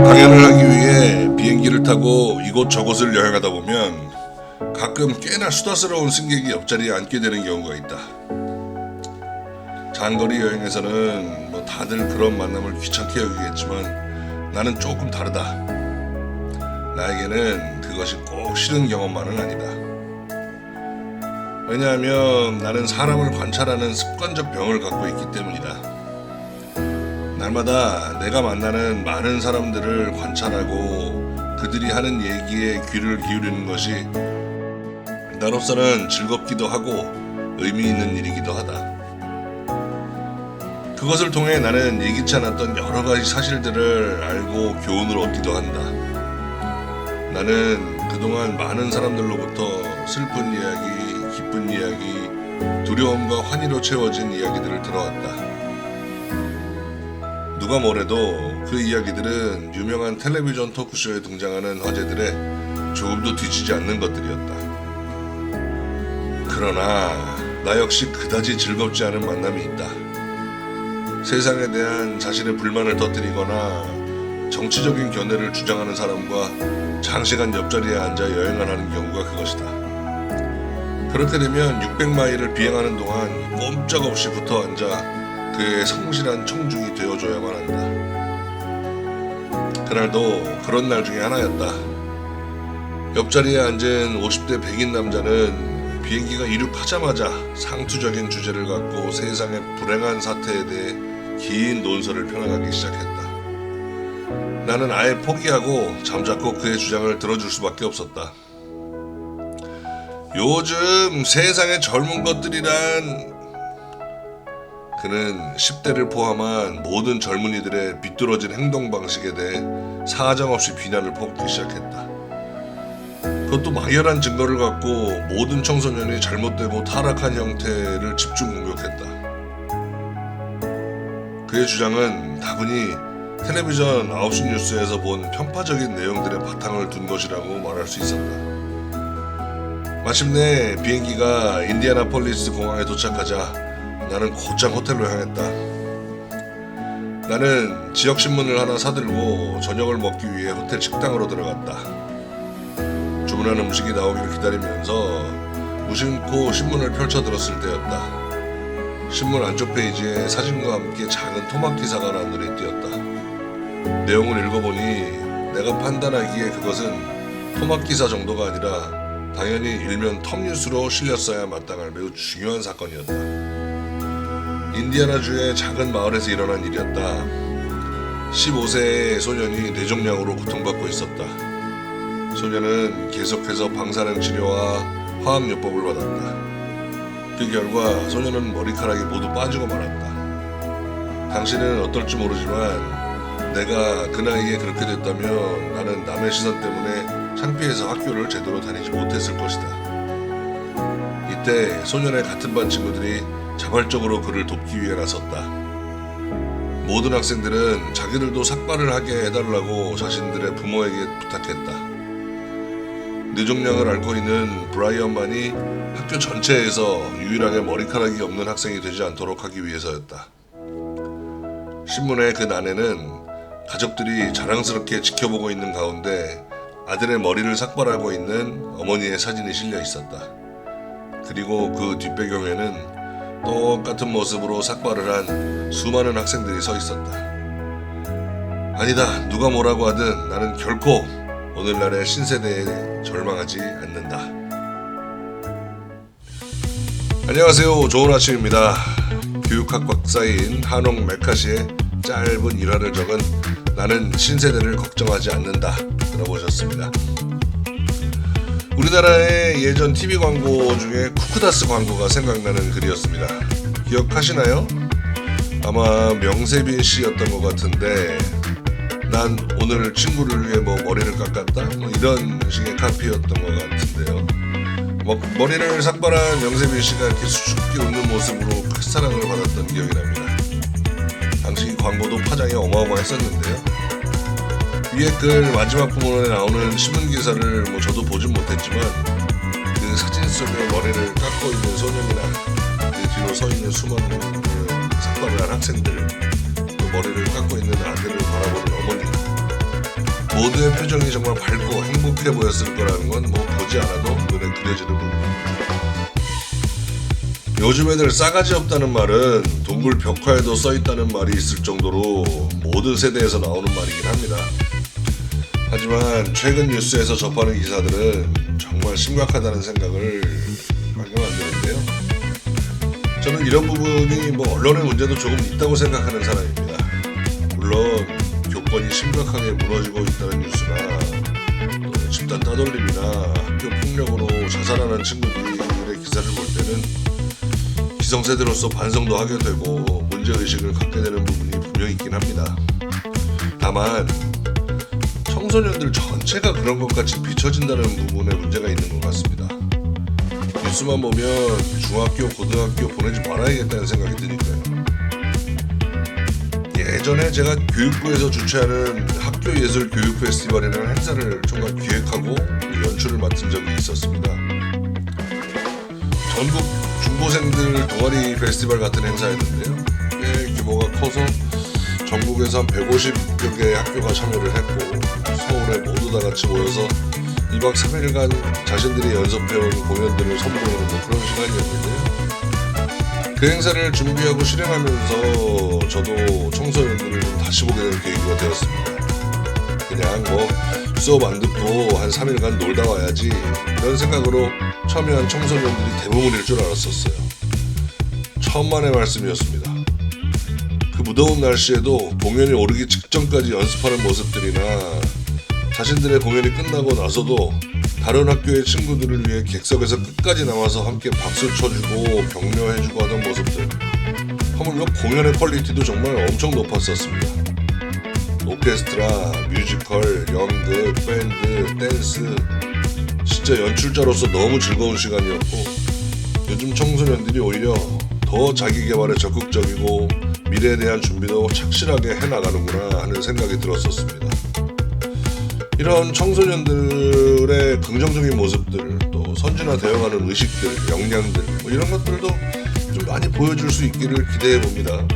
강연을 하기 위해 비행기를 타고 이곳저곳을 여행하다 보면 가끔 꽤나 수다스러운 승객이 옆자리에 앉게 되는 경우가 있다. 장거리 여행에서는 다들 그런 만남을 귀찮게 여기겠지만 나는 조금 다르다. 나에게는 그것이 꼭 싫은 경험만은 아니다. 왜냐하면 나는 사람을 관찰하는 습관적 병을 갖고 있기 때문이다. 날마다 내가 만나는 많은 사람들을 관찰하고 그들이 하는 얘기에 귀를 기울이는 것이 나로서는 즐겁기도 하고 의미 있는 일이기도 하다. 그것을 통해 나는 예기치 않았던 여러 가지 사실들을 알고 교훈을 얻기도 한다. 나는 그동안 많은 사람들로부터 슬픈 이야기, 기쁜 이야기, 두려움과 환희로 채워진 이야기들을 들어왔다. 누가 뭐래도 그 이야기들은 유명한 텔레비전 토크쇼에 등장하는 화제들에 조금도 뒤지지 않는 것들이었다. 그러나 나 역시 그다지 즐겁지 않은 만남이 있다. 세상에 대한 자신의 불만을 터뜨리거나 정치적인 견해를 주장하는 사람과 장시간 옆자리에 앉아 여행을 하는 경우가 그것이다. 그렇게 되면 600마일을 비행하는 동안 꼼짝없이 붙어 앉아 그의 성실한 청중이 되어줘야만 한다. 그날도 그런 날 중에 하나였다. 옆자리에 앉은 50대 백인 남자는 비행기가 이륙하자마자 상투적인 주제를 갖고 세상의 불행한 사태에 대해 긴 논설을 펴나가기 시작했다. 나는 아예 포기하고 잠자코 그의 주장을 들어줄 수밖에 없었다. 요즘 세상의 젊은 것들이란, 그는 10대를 포함한 모든 젊은이들의 비뚤어진 행동 방식에 대해 사정없이 비난을 퍼붓기 시작했다. 그것도 막연한 증거를 갖고 모든 청소년이 잘못되고 타락한 형태를 집중 공격했다. 그의 주장은 다분히 텔레비전 9시 뉴스에서 본 편파적인 내용들의 바탕을 둔 것이라고 말할 수 있었다. 마침내 비행기가 인디애나폴리스 공항에 도착하자 나는 곧장 호텔로 향했다. 나는 지역신문을 하나 사들고 저녁을 먹기 위해 호텔 식당으로 들어갔다. 주문한 음식이 나오기를 기다리면서 무심코 신문을 펼쳐들었을 때였다. 신문 안쪽 페이지에 사진과 함께 작은 토막 기사가 난눈에 띄었다. 내용을 읽어보니 내가 판단하기에 그것은 토막 기사 정도가 아니라 당연히 일면 톱뉴스로 실렸어야 마땅할 매우 중요한 사건이었다. 인디애나주의 작은 마을에서 일어난 일이었다. 15세의 소년이 뇌종양으로 고통받고 있었다. 소년은 계속해서 방사능 치료와 화학요법을 받았다. 그 결과 소년은 머리카락이 모두 빠지고 말았다. 당신은 어떨지 모르지만 내가 그 나이에 그렇게 됐다면 나는 남의 시선 때문에 창피해서 학교를 제대로 다니지 못했을 것이다. 이때 소년의 같은 반 친구들이 자발적으로 그를 돕기 위해 나섰다. 모든 학생들은 자기들도 삭발을 하게 해달라고 자신들의 부모에게 부탁했다. 뇌종양을 앓고 있는 브라이언만이 학교 전체에서 유일하게 머리카락이 없는 학생이 되지 않도록 하기 위해서였다. 신문의 그 난에는 가족들이 자랑스럽게 지켜보고 있는 가운데 아들의 머리를 삭발하고 있는 어머니의 사진이 실려 있었다. 그리고 그 뒷배경에는 똑같은 모습으로 삭발을 한 수많은 학생들이 서 있었다. 아니다, 누가 뭐라고 하든 나는 결코 오늘날의 신세대에 절망하지 않는다. 안녕하세요, 좋은 아침입니다. 교육학 박사인 한옥 메카시의 짧은 일화를 적은 나는 신세대를 걱정하지 않는다 들어보셨습니다. 우리나라의 예전 TV 광고 중에 쿠쿠다스 광고가 생각나는 글이었습니다. 기억하시나요? 아마 명세빈 씨였던 것 같은데, 난 오늘 친구를 위해 머리를 깎았다? 이런 식의 카피였던 것 같은데요. 머리를 삭발한 명세빈 씨가 이렇게 수줍게 웃는 모습으로 큰 사랑을 받았던 기억이 납니다. 당시 광고도 파장이 어마어마했었는데요. 위에 글 마지막 부분에 나오는 신문 기사를 저도 보진 못했지만 그 사진 속에 머리를 깎고 있는 소년이나 그 뒤로 서 있는 수많은 삭발을 한 학생들, 또 머리를 깎고 있는 아들을 바라보는 어머니, 모두의 표정이 정말 밝고 행복해 보였을 거라는 건 보지 않아도 눈에 그려지는 부분입니다. 요즘 애들 싸가지 없다는 말은 동굴 벽화에도 써있다는 말이 있을 정도로 모든 세대에서 나오는 말이긴 합니다. 하지만 최근 뉴스에서 접하는 기사들은 정말 심각하다는 생각을 하게 만드는데요. 저는 이런 부분이 언론의 문제도 조금 있다고 생각하는 사람입니다. 물론 교권이 심각하게 무너지고 있다는 뉴스나 또 집단 따돌림이나 학교 폭력으로 자살하는 친구들의 기사를 볼 때는 기성세대로서 반성도 하게 되고 문제의식을 갖게 되는 부분이 분명히 있긴 합니다. 다만 청소년들 전체가 그런 것 같이 비춰진다는 부분에 문제가 있는 것 같습니다. 뉴스 점수만 보면 중학교, 고등학교 보내지 말아야겠다는 생각이 드니까요. 예전에 제가 교육부에서 주최하는 학교예술 교육 페스티벌이라는 행사를 정말 기획하고 연출을 맡은 적이 있었습니다. 전국 중고생들 동아리 페스티벌 같은 행사였는데요. 꽤 규모가 커서 전국에서 한 150여 개의 학교가 참여를 했고 서울에 모두 다 같이 모여서 2박 3일간 자신들이 연습해온 공연들을 선보이는 그런 시간이었는데요. 그 행사를 준비하고 실행하면서 저도 청소년들을 좀 다시 보게 된 계기가 되었습니다. 그냥 수업 안 듣고 한 3일간 놀다 와야지 이런 생각으로 참여한 청소년들이 대부분일 줄 알았었어요. 천만의 말씀이었습니다. 그 무더운 날씨에도 공연이 오르기 직전까지 연습하는 모습들이나 자신들의 공연이 끝나고 나서도 다른 학교의 친구들을 위해 객석에서 끝까지 남아서 함께 박수 쳐주고 격려해주고 하던 모습들, 하물며 공연의 퀄리티도 정말 엄청 높았었습니다. 오케스트라, 뮤지컬, 연극, 밴드, 댄스, 진짜 연출자로서 너무 즐거운 시간이었고 요즘 청소년들이 오히려 더 자기 개발에 적극적이고 미래에 대한 준비도 착실하게 해나가는구나 하는 생각이 들었었습니다. 이런 청소년들의 긍정적인 모습들, 또 선진화되어가는 의식들, 역량들 이런 것들도 좀 많이 보여줄 수 있기를 기대해 봅니다.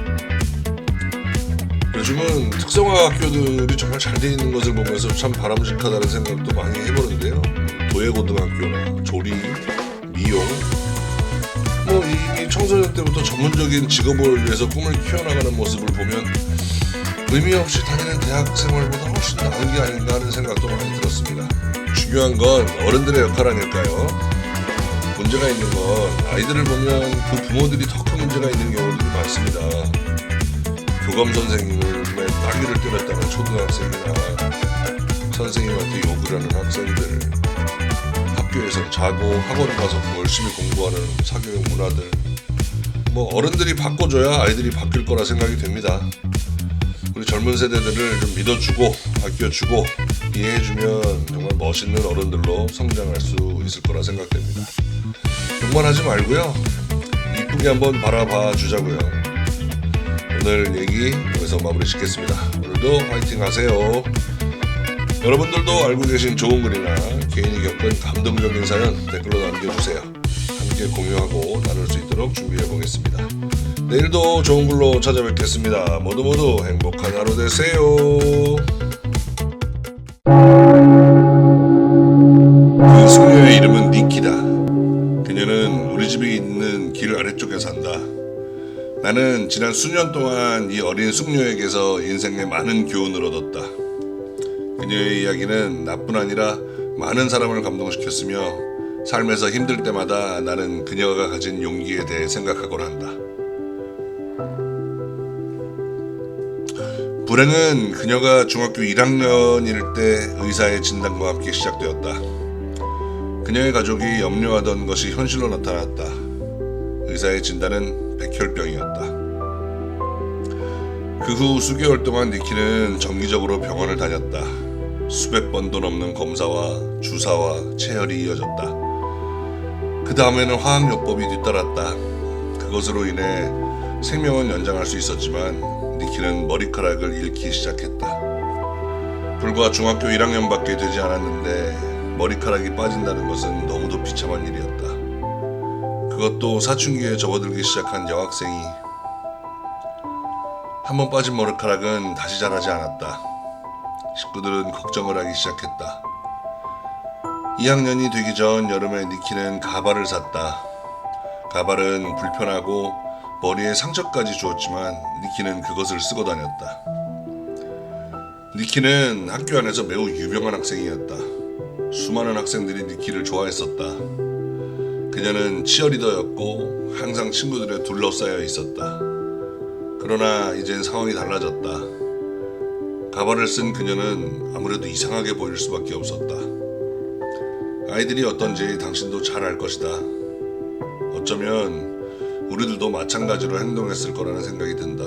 요즘은 특성화 학교들이 정말 잘 돼 있는 것을 보면서 참 바람직하다는 생각도 많이 해보는데요. 도예고등학교나 조리, 미용, 이미 청소년 때부터 전문적인 직업을 위해서 꿈을 키워나가는 모습을 보면 의미 없이 다니는 대학 생활보다 훨씬 나은 게 아닌가 하는 생각도 많이 들었습니다. 중요한 건 어른들의 역할 아닐까요? 문제가 있는 건 아이들을 보면 그 부모들이 더 큰 문제가 있는 경우들이 많습니다. 교감 선생님의 따귀를 때렸다는 초등학생이나 선생님한테 욕을 하는 학생들, 학교에서 자고 학원 가서 열심히 공부하는 사교육 문화들, 어른들이 바꿔줘야 아이들이 바뀔 거라 생각이 됩니다. 우리 젊은 세대들을 좀 믿어주고 아껴주고 이해해주면 정말 멋있는 어른들로 성장할 수 있을 거라 생각됩니다. 욕만 하지 말고요, 이쁘게 한번 바라봐 주자고요. 오늘 얘기 여기서 마무리 짓겠습니다. 오늘도 화이팅 하세요. 여러분들도 알고 계신 좋은 글이나 개인이 겪은 감동적인 사연 댓글로 남겨주세요. 함께 공유하고 나눌 수 있도록 준비해 보겠습니다. 내일도 좋은 글로 찾아뵙겠습니다. 모두 행복한 하루 되세요. 그 숙녀의 이름은 니키다. 그녀는 우리 집이 있는 길 아래쪽에 산다. 나는 지난 수년 동안 이 어린 숙녀에게서 인생의 많은 교훈을 얻었다. 그녀의 이야기는 나뿐 아니라 많은 사람을 감동시켰으며 삶에서 힘들 때마다 나는 그녀가 가진 용기에 대해 생각하곤 한다. 불행은 그녀가 중학교 1학년일 때 의사의 진단과 함께 시작되었다. 그녀의 가족이 염려하던 것이 현실로 나타났다. 의사의 진단은 백혈병이었다. 그 후 수개월 동안 니키는 정기적으로 병원을 다녔다. 수백 번도 넘는 검사와 주사와 체혈이 이어졌다. 그 다음에는 화학요법이 뒤따랐다. 그것으로 인해 생명은 연장할 수 있었지만 니키는 머리카락을 잃기 시작했다. 불과 중학교 1학년밖에 되지 않았는데 머리카락이 빠진다는 것은 너무도 비참한 일이었다. 그것도 사춘기에 접어들기 시작한 여학생이 한번 빠진 머리카락은 다시 자라지 않았다. 식구들은 걱정을 하기 시작했다. 2학년이 되기 전 여름에 니키는 가발을 샀다. 가발은 불편하고 머리에 상처까지 주었지만 니키는 그것을 쓰고 다녔다. 니키는 학교 안에서 매우 유명한 학생이었다. 수많은 학생들이 니키를 좋아했었다. 그녀는 치어리더였고 항상 친구들에 둘러싸여 있었다. 그러나 이젠 상황이 달라졌다. 가발을 쓴 그녀는 아무래도 이상하게 보일 수밖에 없었다. 아이들이 어떤지 당신도 잘 알 것이다. 어쩌면 우리들도 마찬가지로 행동했을 거라는 생각이 든다.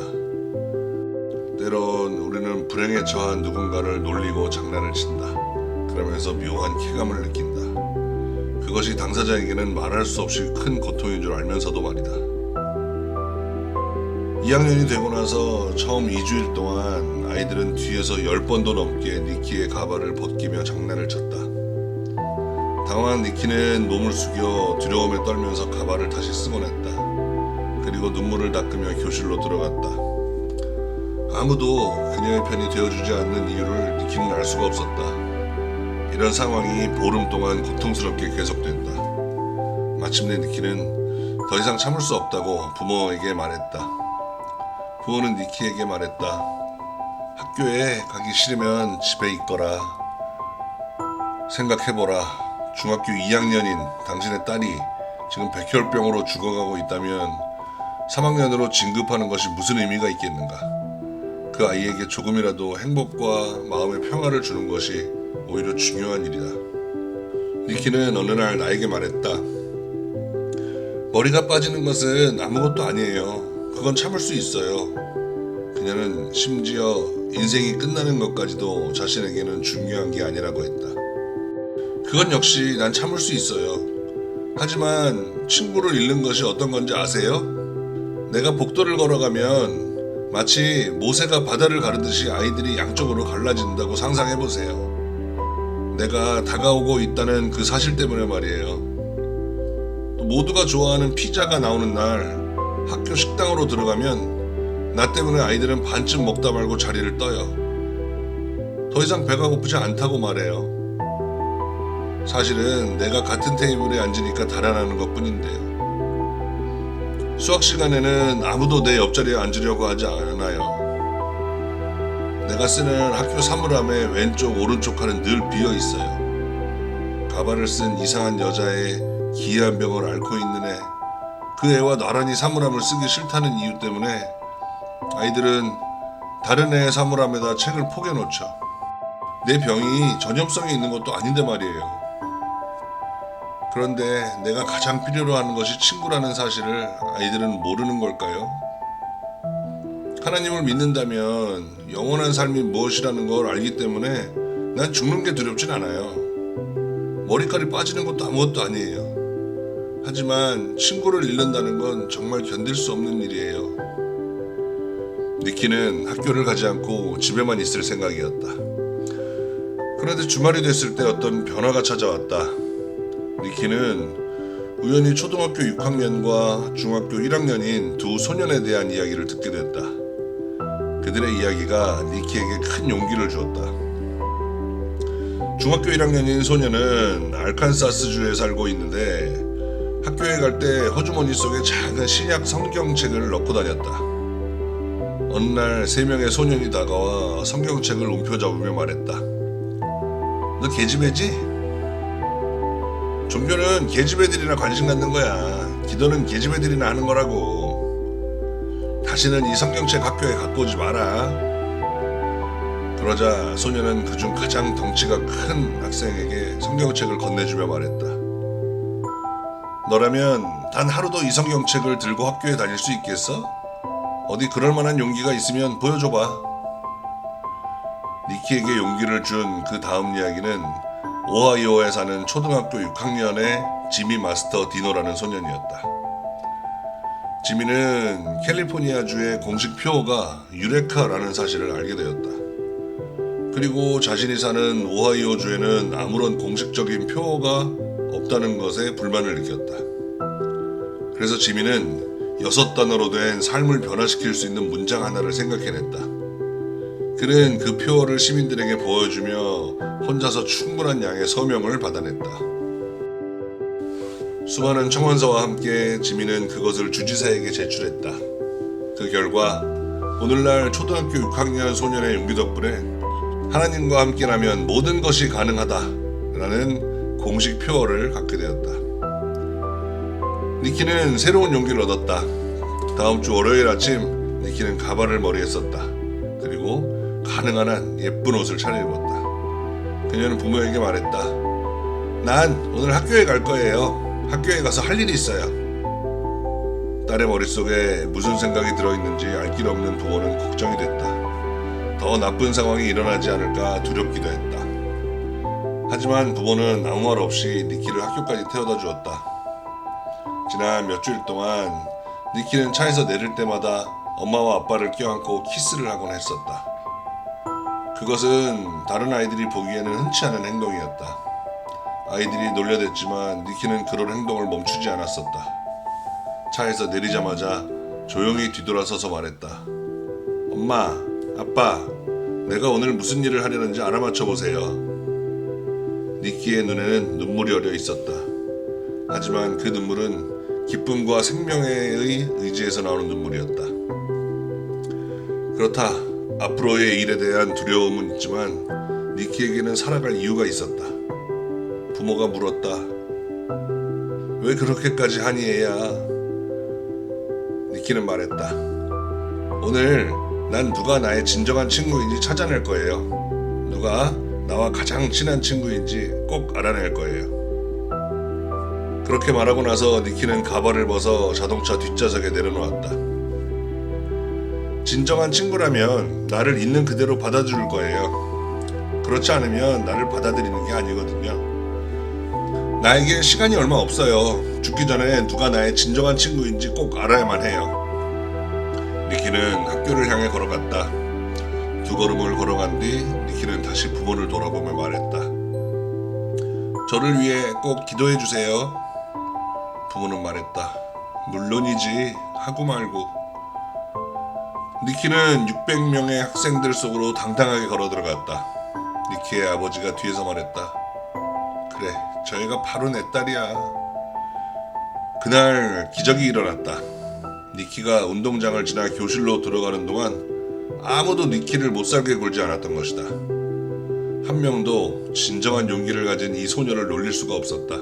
때론 우리는 불행에 처한 누군가를 놀리고 장난을 친다. 그러면서 묘한 쾌감을 느낀다. 그것이 당사자에게는 말할 수 없이 큰 고통인 줄 알면서도 말이다. 2학년이 되고 나서 처음 2주일 동안 아이들은 뒤에서 10번도 넘게 니키의 가발을 벗기며 장난을 쳤다. 당황한 니키는 몸을 숙여 두려움에 떨면서 가발을 다시 쓰곤 했다. 그리고 눈물을 닦으며 교실로 들어갔다. 아무도 그녀의 편이 되어주지 않는 이유를 니키는 알 수가 없었다. 이런 상황이 보름 동안 고통스럽게 계속된다. 마침내 니키는 더 이상 참을 수 없다고 부모에게 말했다. 부모는 니키에게 말했다. 학교에 가기 싫으면 집에 있거라. 생각해보라. 중학교 2학년인 당신의 딸이 지금 백혈병으로 죽어가고 있다면 3학년으로 진급하는 것이 무슨 의미가 있겠는가. 그 아이에게 조금이라도 행복과 마음의 평화를 주는 것이 오히려 중요한 일이다. 니키는 어느 날 나에게 말했다. 머리가 빠지는 것은 아무것도 아니에요. 그건 참을 수 있어요. 그녀는 심지어 인생이 끝나는 것까지도 자신에게는 중요한 게 아니라고 했다. 그건 역시 난 참을 수 있어요. 하지만 친구를 잃는 것이 어떤 건지 아세요? 내가 복도를 걸어가면 마치 모세가 바다를 가르듯이 아이들이 양쪽으로 갈라진다고 상상해보세요. 내가 다가오고 있다는 그 사실 때문에 말이에요. 또 모두가 좋아하는 피자가 나오는 날 학교 식당으로 들어가면 나 때문에 아이들은 반쯤 먹다 말고 자리를 떠요. 더 이상 배가 고프지 않다고 말해요. 사실은 내가 같은 테이블에 앉으니까 달아나는 것 뿐인데요. 수학 시간에는 아무도 내 옆자리에 앉으려고 하지 않아요. 내가 쓰는 학교 사물함의 왼쪽 오른쪽 칸은 늘 비어 있어요. 가발을 쓴 이상한 여자의 기이한 병을 앓고 있는 애, 그 애와 나란히 사물함을 쓰기 싫다는 이유 때문에 아이들은 다른 애의 사물함에다 책을 포개놓죠. 내 병이 전염성이 있는 것도 아닌데 말이에요. 그런데 내가 가장 필요로 하는 것이 친구라는 사실을 아이들은 모르는 걸까요? 하나님을 믿는다면 영원한 삶이 무엇이라는 걸 알기 때문에 난 죽는 게 두렵진 않아요. 머리카락이 빠지는 것도 아무것도 아니에요. 하지만 친구를 잃는다는 건 정말 견딜 수 없는 일이에요. 니키는 학교를 가지 않고 집에만 있을 생각이었다. 그런데 주말이 됐을 때 어떤 변화가 찾아왔다. 니키는 우연히 초등학교 6학년과 중학교 1학년인 두 소년에 대한 이야기를 듣게 됐다. 그들의 이야기가 니키에게 큰 용기를 주었다. 중학교 1학년인 소년은 알칸사스주에 살고 있는데 학교에 갈 때 허주머니 속에 작은 신약 성경책을 넣고 다녔다. 어느 날 3명의 소년이 다가와 성경책을 움켜잡으며 말했다. 너 계집애지? 종교는 계집애들이나 관심 갖는 거야. 기도는 계집애들이나 하는 거라고. 다시는 이 성경책 학교에 갖고 오지 마라. 그러자 소년은 그중 가장 덩치가 큰 학생에게 성경책을 건네주며 말했다. 너라면 단 하루도 이 성경책을 들고 학교에 다닐 수 있겠어? 어디 그럴 만한 용기가 있으면 보여줘봐. 니키에게 용기를 준 그 다음 이야기는 오하이오에 사는 초등학교 6학년의 지미 마스터 디노라는 소년이었다. 지미는 캘리포니아주의 공식 표어가 유레카라는 사실을 알게 되었다. 그리고 자신이 사는 오하이오주에는 아무런 공식적인 표어가 없다는 것에 불만을 느꼈다. 그래서 지미는 6단어로 된 삶을 변화시킬 수 있는 문장 하나를 생각해냈다. 그는 그 표어를 시민들에게 보여주며 혼자서 충분한 양의 서명을 받아냈다. 수많은 청원서와 함께 지미는 그것을 주지사에게 제출했다. 그 결과 오늘날 초등학교 6학년 소년의 용기 덕분에 하나님과 함께라면 모든 것이 가능하다라는 공식 표어를 갖게 되었다. 니키는 새로운 용기를 얻었다. 다음 주 월요일 아침 니키는 가발을 머리에 썼다. 그리고 가능한 한 예쁜 옷을 차려입었다. 그녀는 부모에게 말했다. 난 오늘 학교에 갈 거예요. 학교에 가서 할 일이 있어요. 딸의 머릿속에 무슨 생각이 들어있는지 알 길 없는 부모는 걱정이 됐다. 더 나쁜 상황이 일어나지 않을까 두렵기도 했다. 하지만 부모는 아무 말 없이 니키를 학교까지 태워다 주었다. 지난 몇 주일 동안 니키는 차에서 내릴 때마다 엄마와 아빠를 껴안고 키스를 하곤 했었다. 그것은 다른 아이들이 보기에는 흔치 않은 행동이었다. 아이들이 놀려댔지만 니키는 그런 행동을 멈추지 않았었다. 차에서 내리자마자 조용히 뒤돌아서서 말했다. 엄마, 아빠, 내가 오늘 무슨 일을 하려는지 알아맞혀 보세요. 니키의 눈에는 눈물이 어려 있었다. 하지만 그 눈물은 기쁨과 생명의 의지에서 나오는 눈물이었다. 그렇다. 앞으로의 일에 대한 두려움은 있지만 니키에게는 살아갈 이유가 있었다. 부모가 물었다. 왜 그렇게까지 하니 애야? 니키는 말했다. 오늘 난 누가 나의 진정한 친구인지 찾아낼 거예요. 누가 나와 가장 친한 친구인지 꼭 알아낼 거예요. 그렇게 말하고 나서 니키는 가발을 벗어 자동차 뒷좌석에 내려놓았다. 진정한 친구라면 나를 있는 그대로 받아줄 거예요. 그렇지 않으면 나를 받아들이는 게 아니거든요. 나에게 시간이 얼마 없어요. 죽기 전에 누가 나의 진정한 친구인지 꼭 알아야만 해요. 니키는 학교를 향해 걸어갔다. 2걸음을 걸어간 뒤 니키는 다시 부모를 돌아보며 말했다. 저를 위해 꼭 기도해 주세요. 부모는 말했다. 물론이지 하고 말고. 니키는 600명의 학생들 속으로 당당하게 걸어 들어갔다. 니키의 아버지가 뒤에서 말했다. 그래, 저 애가 바로 내 딸이야. 그날 기적이 일어났다. 니키가 운동장을 지나 교실로 들어가는 동안 아무도 니키를 못살게 굴지 않았던 것이다. 한 명도 진정한 용기를 가진 이 소녀를 놀릴 수가 없었다.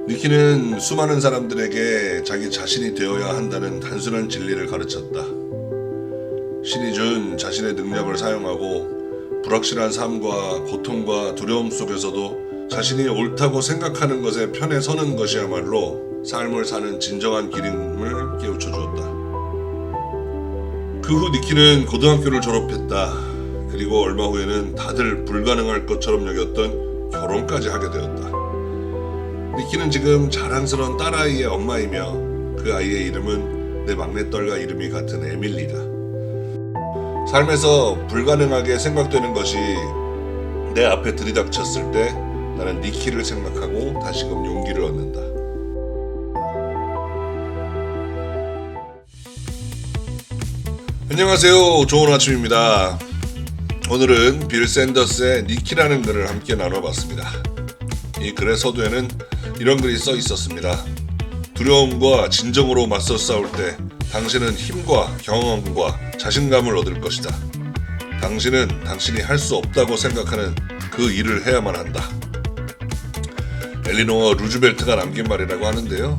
니키는 수많은 사람들에게 자기 자신이 되어야 한다는 단순한 진리를 가르쳤다. 신이 준 자신의 능력을 사용하고 불확실한 삶과 고통과 두려움 속에서도 자신이 옳다고 생각하는 것에 편에 서는 것이야말로 삶을 사는 진정한 길임을 깨우쳐 주었다. 그 후 니키는 고등학교를 졸업했다. 그리고 얼마 후에는 다들 불가능할 것처럼 여겼던 결혼까지 하게 되었다. 니키는 지금 자랑스러운 딸아이의 엄마이며 그 아이의 이름은 내 막내딸과 이름이 같은 에밀리다. 삶에서 불가능하게 생각되는 것이 내 앞에 들이닥쳤을 때 나는 니키를 생각하고 다시금 용기를 얻는다. 안녕하세요. 좋은 아침입니다. 오늘은 빌 샌더스의 니키라는 글을 함께 나눠봤습니다. 이 글의 서두에는 이런 글이 써 있었습니다. 두려움과 진정으로 맞서 싸울 때 당신은 힘과 경험과 자신감을 얻을 것이다. 당신은 당신이 할 수 없다고 생각하는 그 일을 해야만 한다. 엘리노어 루즈벨트가 남긴 말이라고 하는데요.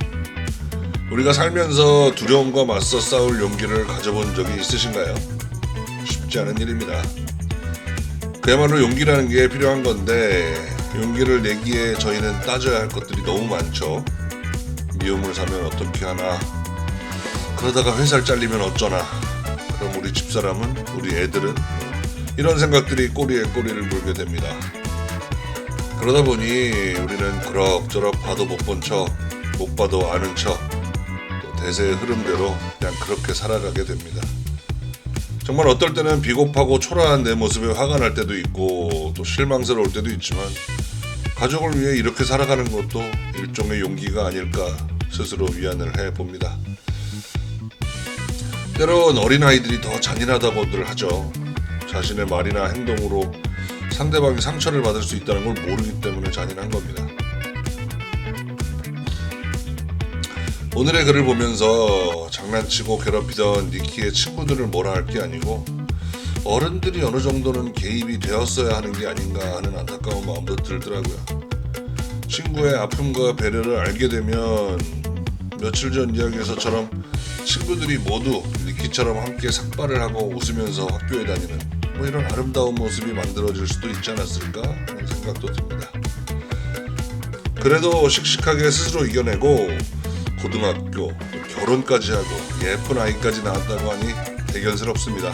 우리가 살면서 두려움과 맞서 싸울 용기를 가져본 적이 있으신가요? 쉽지 않은 일입니다. 그야말로 용기라는 게 필요한 건데 용기를 내기에 저희는 따져야 할 것들이 너무 많죠. 미움을 사면 어떻게 하나, 그러다가 회사를 잘리면 어쩌나, 그럼 우리 집사람은, 우리 애들은, 이런 생각들이 꼬리에 꼬리를 물게 됩니다. 그러다 보니 우리는 그럭저럭 봐도 못 본 척, 못 봐도 아는 척, 또 대세의 흐름대로 그냥 그렇게 살아가게 됩니다. 정말 어떨 때는 비겁하고 초라한 내 모습에 화가 날 때도 있고 또 실망스러울 때도 있지만 가족을 위해 이렇게 살아가는 것도 일종의 용기가 아닐까 스스로 위안을 해봅니다. 때론 어린아이들이 더 잔인하다고들 하죠. 자신의 말이나 행동으로 상대방이 상처를 받을 수 있다는 걸 모르기 때문에 잔인한 겁니다. 오늘의 글을 보면서 장난치고 괴롭히던 니키의 친구들을 뭐라 할 게 아니고 어른들이 어느 정도는 개입이 되었어야 하는 게 아닌가 하는 안타까운 마음도 들더라고요. 친구의 아픔과 배려를 알게 되면 며칠 전 이야기에서처럼 친구들이 모두 니키처럼 함께 삭발을 하고 웃으면서 학교에 다니는 이런 아름다운 모습이 만들어질 수도 있지 않았을까 하는 생각도 듭니다. 그래도 씩씩하게 스스로 이겨내고 고등학교, 또 결혼까지 하고 예쁜 아이까지 낳았다고 하니 대견스럽습니다.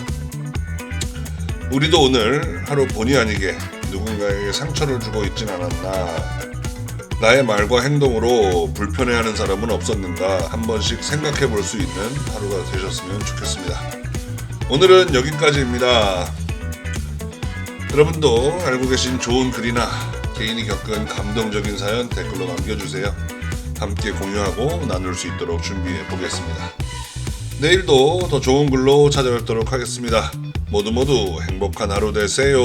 우리도 오늘 하루 본의 아니게 누군가에게 상처를 주고 있진 않았나, 나의 말과 행동으로 불편해하는 사람은 없었는가 한 번씩 생각해 볼 수 있는 하루가 되셨으면 좋겠습니다. 오늘은 여기까지입니다. 여러분도 알고 계신 좋은 글이나 개인이 겪은 감동적인 사연 댓글로 남겨주세요. 함께 공유하고 나눌 수 있도록 준비해 보겠습니다. 내일도 더 좋은 글로 찾아뵙도록 하겠습니다. 모두 행복한 하루 되세요.